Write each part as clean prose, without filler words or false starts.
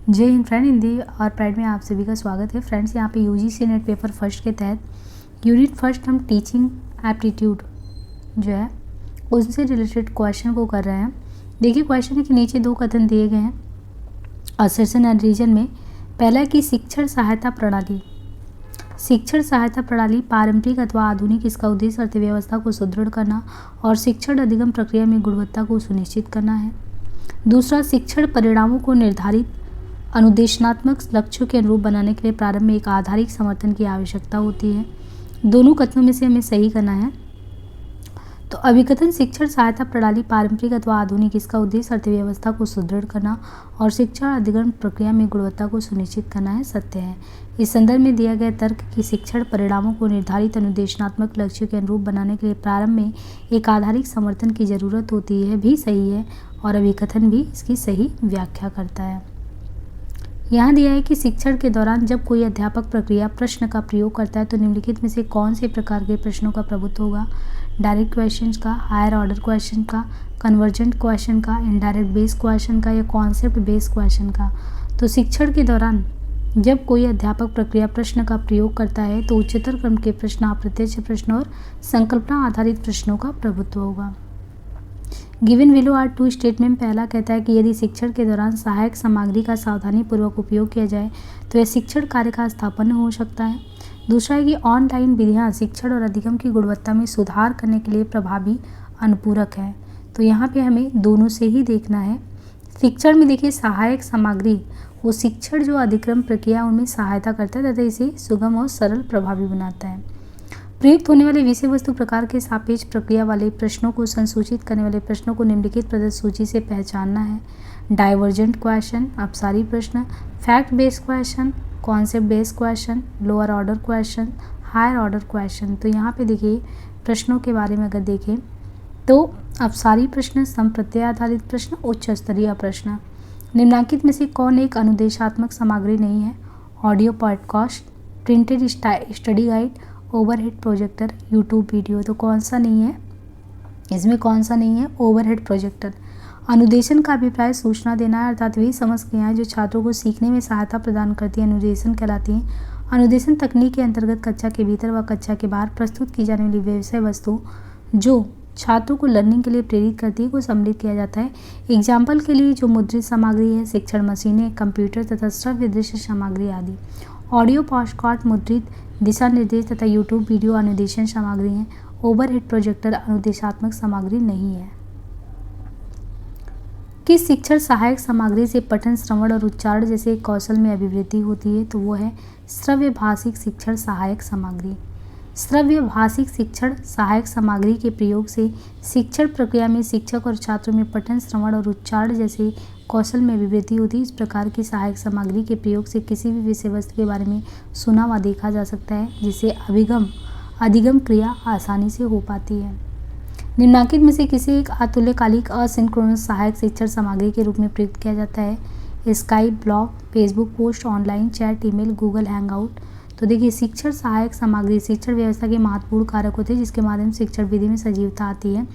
जय हिंद फ्रेंड, हिंदी और प्राइड में आप सभी का स्वागत है। फ्रेंड्स, यहाँ पे यूजीसी नेट पेपर फर्स्ट के तहत यूनिट फर्स्ट हम टीचिंग एप्टीट्यूड जो है उनसे रिलेटेड क्वेश्चन को कर रहे हैं। देखिए, क्वेश्चन के नीचे दो कथन दिए गए हैं असर्शन एंड रीजन में। पहला है कि शिक्षण सहायता प्रणाली पारंपरिक अथवा आधुनिक, इसका उद्देश्य अर्थव्यवस्था को सुदृढ़ करना और शिक्षण अधिगम प्रक्रिया में गुणवत्ता को सुनिश्चित करना है। दूसरा, शिक्षण परिणामों को निर्धारित अनुदेशनात्मक लक्ष्यों के अनुरूप बनाने के लिए प्रारंभ में एक आधारिक समर्थन की आवश्यकता होती है। दोनों कथनों में से हमें सही करना है। तो अभिकथन शिक्षण सहायता प्रणाली पारंपरिक अथवा आधुनिक, इसका उद्देश्य अर्थव्यवस्था को सुदृढ़ करना और शिक्षण अधिगम प्रक्रिया में गुणवत्ता को सुनिश्चित करना है, सत्य है। इस संदर्भ में दिया गया तर्क कि शिक्षण परिणामों को निर्धारित अनुदेशनात्मक लक्ष्यों के अनुरूप बनाने के लिए प्रारंभ में एक आधारिक समर्थन की जरूरत होती है, भी सही है और अभिकथन भी इसकी सही व्याख्या करता है। यहाँ दिया है कि शिक्षण के दौरान जब कोई अध्यापक प्रक्रिया प्रश्न का प्रयोग करता है तो निम्नलिखित में से कौन से प्रकार के प्रश्नों का प्रभुत्व होगा? डायरेक्ट क्वेश्चन का, हायर ऑर्डर क्वेश्चन का, कन्वर्जेंट क्वेश्चन का, इनडायरेक्ट बेस्ड क्वेश्चन का या कॉन्सेप्ट बेस्ड क्वेश्चन का। तो शिक्षण के दौरान जब कोई अध्यापक प्रक्रिया प्रश्न का प्रयोग करता है तो उच्चतर क्रम के प्रश्न, अप्रत्यक्ष प्रश्न और संकल्पना आधारित प्रश्नों का प्रभुत्व होगा। Given below are two statements. पहला कहता है कि यदि शिक्षण के दौरान सहायक सामग्री का सावधानीपूर्वक उपयोग किया जाए तो यह शिक्षण कार्य का स्थापन हो सकता है। दूसरा है कि ऑनलाइन विधियाँ शिक्षण और अधिगम की गुणवत्ता में सुधार करने के लिए प्रभावी अनुपूरक है। तो यहाँ पे हमें दोनों से ही देखना है। शिक्षण में देखिए, सहायक सामग्री वो शिक्षण जो अधिक्रम प्रक्रिया उनमें सहायता करता है तथा इसे सुगम और सरल प्रभावी बनाता है। प्रयुक्त होने वाले विषय वस्तु प्रकार के सापेक्ष प्रक्रिया वाले प्रश्नों को संसूचित करने वाले प्रश्नों को निम्नलिखित प्रदत्त सूची से पहचानना है। डाइवर्जेंट क्वेश्चन, अपसारी प्रश्न, fact based question, concept based question, lower order question, higher order question. तो यहाँ पे देखिए, प्रश्नों के बारे में अगर देखें तो अपसारी प्रश्न, संप्रत्यय आधारित प्रश्न, उच्च स्तरीय प्रश्न। निम्नलिखित में से कौन एक अनुदेशात्मक सामग्री नहीं है? Audio podcast, printed study guide, overhead projector, YouTube video. तो कौन सा नहीं है इसमें? कौन सा नहीं है? Overhead projector. अनुदेशन का अभिप्राय सूचना देना है, अर्थात वे समझ क्रियाएं जो छात्रों को सीखने में सहायता प्रदान करती है अनुदेशन कहलाती हैं। अनुदेशन तकनीक के अंतर्गत कक्षा के भीतर व कक्षा के बाहर प्रस्तुत की जाने वाली विषय वस्तु जो छात्रों को लर्निंग के लिए प्रेरित करती है को सम्मिलित किया जाता है। एग्जाम्पल के लिए जो मुद्रित सामग्री है, शिक्षण मशीनें, कंप्यूटर तथा श्रव्य दृश्य सामग्री आदि। ऑडियो पॉडकास्ट मुद्रित दिशा निर्देश तथा यूट्यूब वीडियो अनुदेशन सामग्री हैं। ओवरहेड प्रोजेक्टर अनुदेशात्मक सामग्री नहीं है। किस शिक्षण सहायक सामग्री से पठन, श्रवण और उच्चारण जैसे कौशल में अभिवृद्धि होती है? तो वो है श्रव्य भाषिक शिक्षण सहायक सामग्री। श्रव्य भाषिक शिक्षण सहायक सामग्री के प्रयोग से शिक्षण प्रक्रिया में शिक्षक और छात्रों में पठन, श्रवण और उच्चारण जैसे कौशल में अभिवृद्धि होती है। इस प्रकार की सहायक सामग्री के प्रयोग से किसी भी विषय वस्तु के बारे में सुना व देखा जा सकता है, जिससे अधिगम क्रिया आसानी से हो पाती है। निम्नलिखित में से किसी एक अतुल्यकालिक असिंक्रोनस सहायक शिक्षण सामग्री के रूप में प्रयुक्त किया जाता है? Skype, blog, Facebook post, online chat, email, Google hangout. तो देखिए, शिक्षण सहायक सामग्री शिक्षण व्यवस्था के महत्वपूर्ण कारक होते हैं जिसके माध्यम से शिक्षण विधि में सजीवता आती है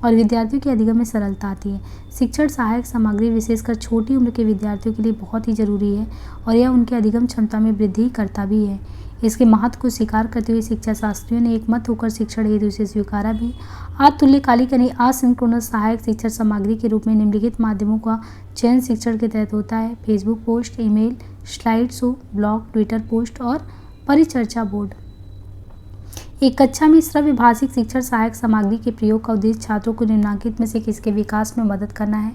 और विद्यार्थियों के अधिगम में सरलता आती है। शिक्षण सहायक सामग्री विशेषकर छोटी उम्र के विद्यार्थियों के लिए बहुत ही जरूरी है और यह उनके अधिगम क्षमता में वृद्धि करता भी है। इसके महत्व को स्वीकार करते हुए शिक्षा शास्त्रियों ने एक मत होकर शिक्षण हेतु इसे स्वीकारा भी। अतुल्यकालिक यानी असिंक्रोनस सहायक शिक्षण सामग्री के रूप में निम्नलिखित माध्यमों का चयन शिक्षण के तहत होता है? Facebook post, email, slide show, blog, Twitter post और परिचर्चा बोर्ड। एक कक्षा में श्रव्य भाषिक शिक्षण सहायक सामग्री के प्रयोग का उद्देश्य छात्रों को निम्नलिखित में से किसके विकास में मदद करना है?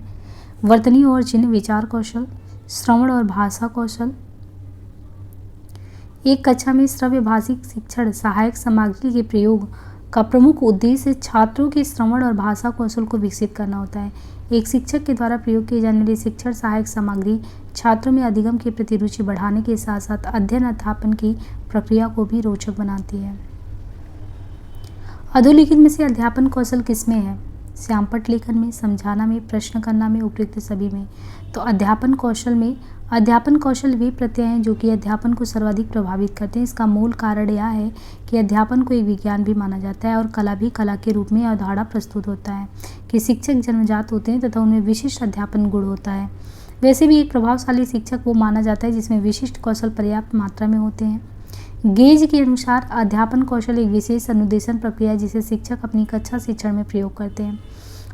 वर्तनी और चिन्ह विचार कौशल, श्रवण और भाषा कौशल। एक कक्षा में श्रव्य भाषिक शिक्षण सहायक सामग्री के प्रयोग का प्रमुख उद्देश्य छात्रों के श्रवण और भाषा कौशल को विकसित करना होता है। एक शिक्षक के द्वारा प्रयोग की जाने वाली शिक्षण सहायक सामग्री छात्रों में अधिगम की प्रति रुचि बढ़ाने के साथ साथ अध्ययन अध्यापन की प्रक्रिया को भी रोचक बनाती है। अधोलिखित में से अध्यापन कौशल किसमें है? श्यामपट्ट लेखन में, समझाना में, प्रश्न करना में, उपयुक्त सभी में। तो अध्यापन कौशल वे प्रत्यय हैं जो कि अध्यापन को सर्वाधिक प्रभावित करते हैं। इसका मूल कारण यह है कि अध्यापन को एक विज्ञान भी माना जाता है और कला भी कला के रूप में अवधारणा प्रस्तुत होता है कि शिक्षक जन्मजात होते हैं तथा उनमें विशिष्ट अध्यापन गुण होता है। वैसे भी एक प्रभावशाली शिक्षक वो माना जाता है जिसमें विशिष्ट कौशल पर्याप्त मात्रा में होते हैं। गेज के अनुसार अध्यापन कौशल एक विशेष अनुदेशन प्रक्रिया है जिसे शिक्षक अपनी कक्षा शिक्षण में प्रयोग करते हैं।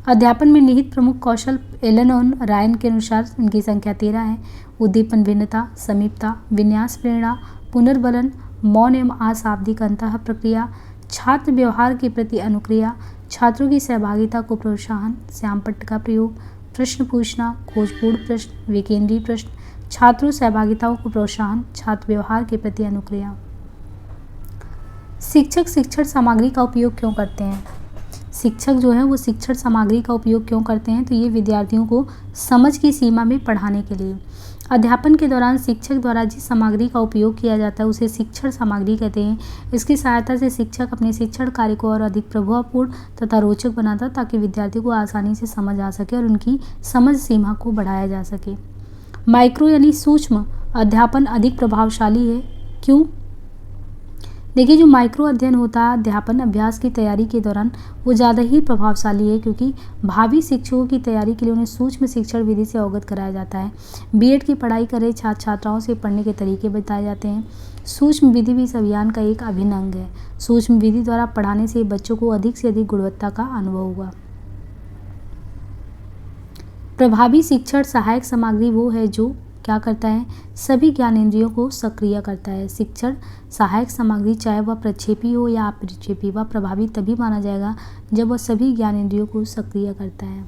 अध्यापन में निहित प्रमुख कौशल एलन और रायन के अनुसार इनकी संख्या 13 है। उद्दीपन, भिन्नता, समीपता, विन्यास, प्रेरणा, पुनर्बलन, मौन एवं अशाब्दिक अंतः प्रक्रिया, छात्र व्यवहार के प्रति अनुक्रिया, छात्रों की सहभागिता को प्रोत्साहन, श्यामपट्ट का प्रयोग, प्रश्न पूछना, खोजपूर्ण प्रश्न, विकेंद्रीय प्रश्न, छात्रों सहभागिताओं को प्रोत्साहन, छात्र व्यवहार के प्रति अनुक्रिया। शिक्षक शिक्षण सामग्री का उपयोग क्यों करते हैं? शिक्षक जो है वो शिक्षण सामग्री का उपयोग क्यों करते हैं? तो ये विद्यार्थियों को समझ की सीमा में पढ़ाने के लिए। अध्यापन के दौरान शिक्षक द्वारा जिस सामग्री का उपयोग किया जाता है उसे शिक्षण सामग्री कहते हैं। इसकी सहायता से शिक्षक अपने शिक्षण कार्य को और अधिक प्रभावपूर्ण तथा रोचक बनाता है ताकि विद्यार्थी को आसानी से समझ आ सके और उनकी समझ सीमा को बढ़ाया जा सके। माइक्रो यानी सूक्ष्म अध्यापन अधिक प्रभावशाली है। क्यों? देखिए, जो माइक्रो अध्ययन होता है अध्यापन अभ्यास की तैयारी के दौरान वो ज़्यादा ही प्रभावशाली है क्योंकि भावी शिक्षकों की तैयारी के लिए उन्हें सूक्ष्म शिक्षण विधि से अवगत कराया जाता है। बीएड की पढ़ाई कर रहे छात्र छात्राओं से पढ़ने के तरीके बताए जाते हैं। सूक्ष्म विधि भी इस अभियान का एक अभिन्न अंग है। सूक्ष्म विधि द्वारा पढ़ाने से बच्चों को अधिक से अधिक गुणवत्ता का अनुभव होगा। प्रभावी शिक्षण सहायक सामग्री वो है जो क्या करता है? सभी ज्ञानेंद्रियों को सक्रिय करता है। शिक्षण सहायक सामग्री चाहे वह प्रक्षेपी हो या अप्रक्षेपी, वह प्रभावी तभी माना जाएगा जब वह सभी ज्ञानेंद्रियों को सक्रिय करता है।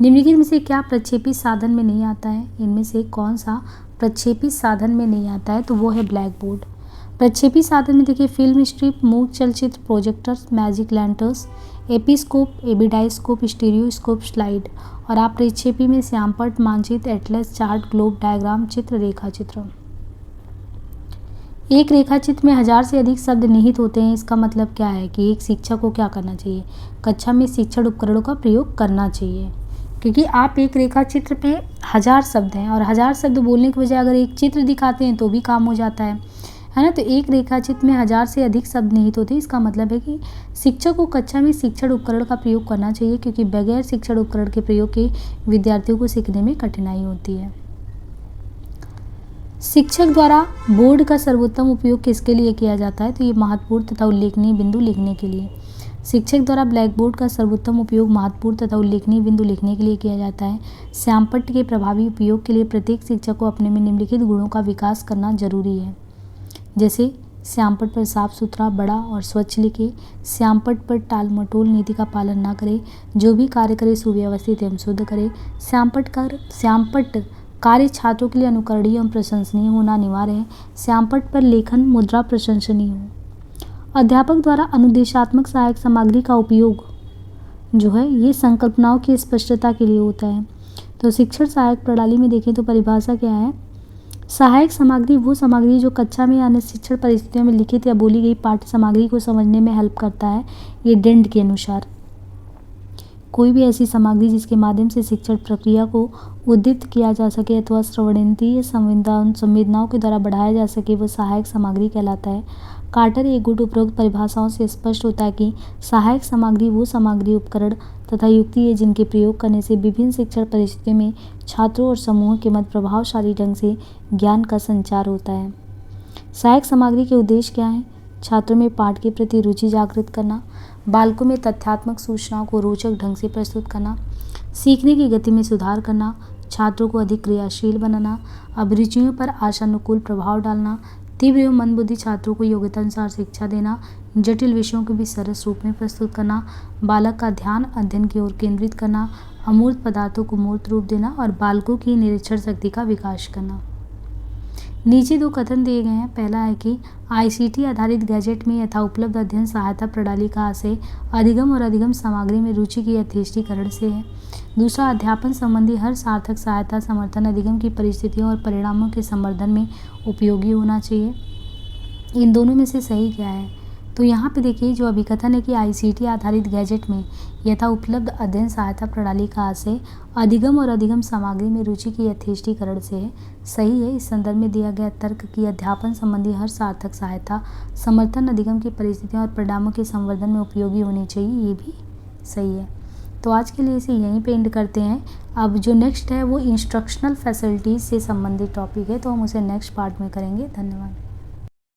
निम्नलिखित में से क्या प्रक्षेपी साधन में नहीं आता है? इनमें से कौन सा प्रक्षेपी साधन में नहीं आता है? तो वो है ब्लैक बोर्ड। प्रक्षेपी साधन में देखिए फिल्म स्ट्रिप, मूक चलचित्र, projectors, magic lanterns, episcope, epidiascope, stereoscope, slide. और अप्रक्षेपी में श्यामपट्ट, मानचित्र, एटलस, चार्ट, ग्लोब, डायग्राम, चित्र, रेखाचित्र। एक रेखाचित्र में 1000 से अधिक शब्द निहित होते हैं। इसका मतलब क्या है कि एक शिक्षक को क्या करना चाहिए? कक्षा में शिक्षण उपकरणों का प्रयोग करना चाहिए क्योंकि आप एक रेखाचित्र पे 1000 शब्द हैं और 1000 शब्द बोलने की बजाय अगर एक चित्र दिखाते हैं तो भी काम हो जाता है ना। तो एक रेखाचित्र में 1000 से अधिक शब्द निहित होते हैं। इसका मतलब है कि शिक्षक को कक्षा में शिक्षण उपकरण का प्रयोग करना चाहिए क्योंकि बगैर शिक्षण उपकरण के प्रयोग के विद्यार्थियों को सीखने में कठिनाई होती है। शिक्षक द्वारा बोर्ड का सर्वोत्तम उपयोग किसके लिए किया जाता है? तो ये महत्वपूर्ण तथा उल्लेखनीय बिंदु लिखने के लिए। शिक्षक द्वारा ब्लैक बोर्ड का सर्वोत्तम उपयोग महत्वपूर्ण तथा उल्लेखनीय बिंदु लिखने के लिए किया जाता है। श्यामपट्ट के प्रभावी उपयोग के लिए प्रत्येक शिक्षक को अपने में निम्नलिखित गुणों का विकास करना जरूरी है। जैसे श्यामपट्ट पर साफ सुथरा, बड़ा और स्वच्छ लिखे, श्यामपट्ट पर टाल मटोल नीति का पालन न करे, जो भी कार्य करे सुव्यवस्थित एवं शुद्ध करे, श्यामपट्ट कार्य छात्रों के लिए अनुकरणीय एवं प्रशंसनीय होना अनिवार्य है, श्यामपट्ट पर लेखन मुद्रा प्रशंसनीय हो। अध्यापक द्वारा अनुदेशात्मक सहायक सामग्री का उपयोग जो है ये संकल्पनाओं की स्पष्टता के लिए होता है। तो शिक्षण सहायक प्रणाली में देखें तो परिभाषा क्या है? सहायक सामग्री वो सामग्री जो कक्षा में अन्य शिक्षण परिस्थितियों में लिखित या बोली गई पाठ्य सामग्री को समझने में हेल्प करता है। ये डेंड के अनुसार कोई भी ऐसी सामग्री जिसके माध्यम से शिक्षण प्रक्रिया को उद्दीप्त किया जा सके अथवा श्रवणेंद्रिय संवेदनाओं के द्वारा बढ़ाया जा सके वह सहायक सामग्री कहलाता है। कार्टर एक गुट उपरोक्त परिभाषाओं से स्पष्ट होता है कि सहायक सामग्री वो सामग्री, उपकरण तथा युक्ति है जिनके प्रयोग करने से विभिन्न शिक्षण परिस्थितियों में छात्रों और समूह के मध्य प्रभावशाली ढंग से ज्ञान का संचार होता है। सहायक सामग्री के उद्देश्य क्या हैं? छात्रों में पाठ के प्रति रुचि जागृत करना, बालकों में तथ्यात्मक सूचनाओं को रोचक ढंग से प्रस्तुत करना, सीखने की गति में सुधार करना, छात्रों को अधिक क्रियाशील बनाना, अभिरुचियों पर आशानुकूल प्रभाव डालना, तीव्र एवं मंदबुद्धि छात्रों को योग्यतानुसार शिक्षा देना, जटिल विषयों को भी सरस रूप में प्रस्तुत करना, बालक का ध्यान अध्ययन की ओर केंद्रित करना, अमूर्त पदार्थों को मूर्त रूप देना और बालकों की निरीक्षण शक्ति का विकास करना। नीचे दो कथन दिए गए हैं। पहला है कि आईसीटी आधारित गैजेट में यथा उपलब्ध अध्ययन सहायता प्रणाली का आशय अधिगम और अधिगम सामग्री में रुचि के यथेष्टीकरण से है। दूसरा, अध्यापन संबंधी हर सार्थक सहायता समर्थन अधिगम की परिस्थितियों और परिणामों के संवर्धन में उपयोगी होना चाहिए। इन दोनों में से सही क्या है? तो यहाँ पे देखिए जो अभिकथन है कि आईसीटी आधारित गैजेट में यथा उपलब्ध अध्ययन सहायता प्रणाली का आशय अधिगम और अधिगम सामग्री में रुचि के यथेष्टीकरण से है, सही है। इस संदर्भ में दिया गया तर्क कि अध्यापन संबंधी हर सार्थक सहायता समर्थन अधिगम की परिस्थितियों और परिणामों के संवर्धन में उपयोगी होनी चाहिए, ये भी सही है। तो आज के लिए इसे यहीं पे एंड करते हैं। अब जो नेक्स्ट है वो इंस्ट्रक्शनल फैसिलिटीज़ से संबंधित टॉपिक है, तो हम उसे नेक्स्ट पार्ट में करेंगे। धन्यवाद।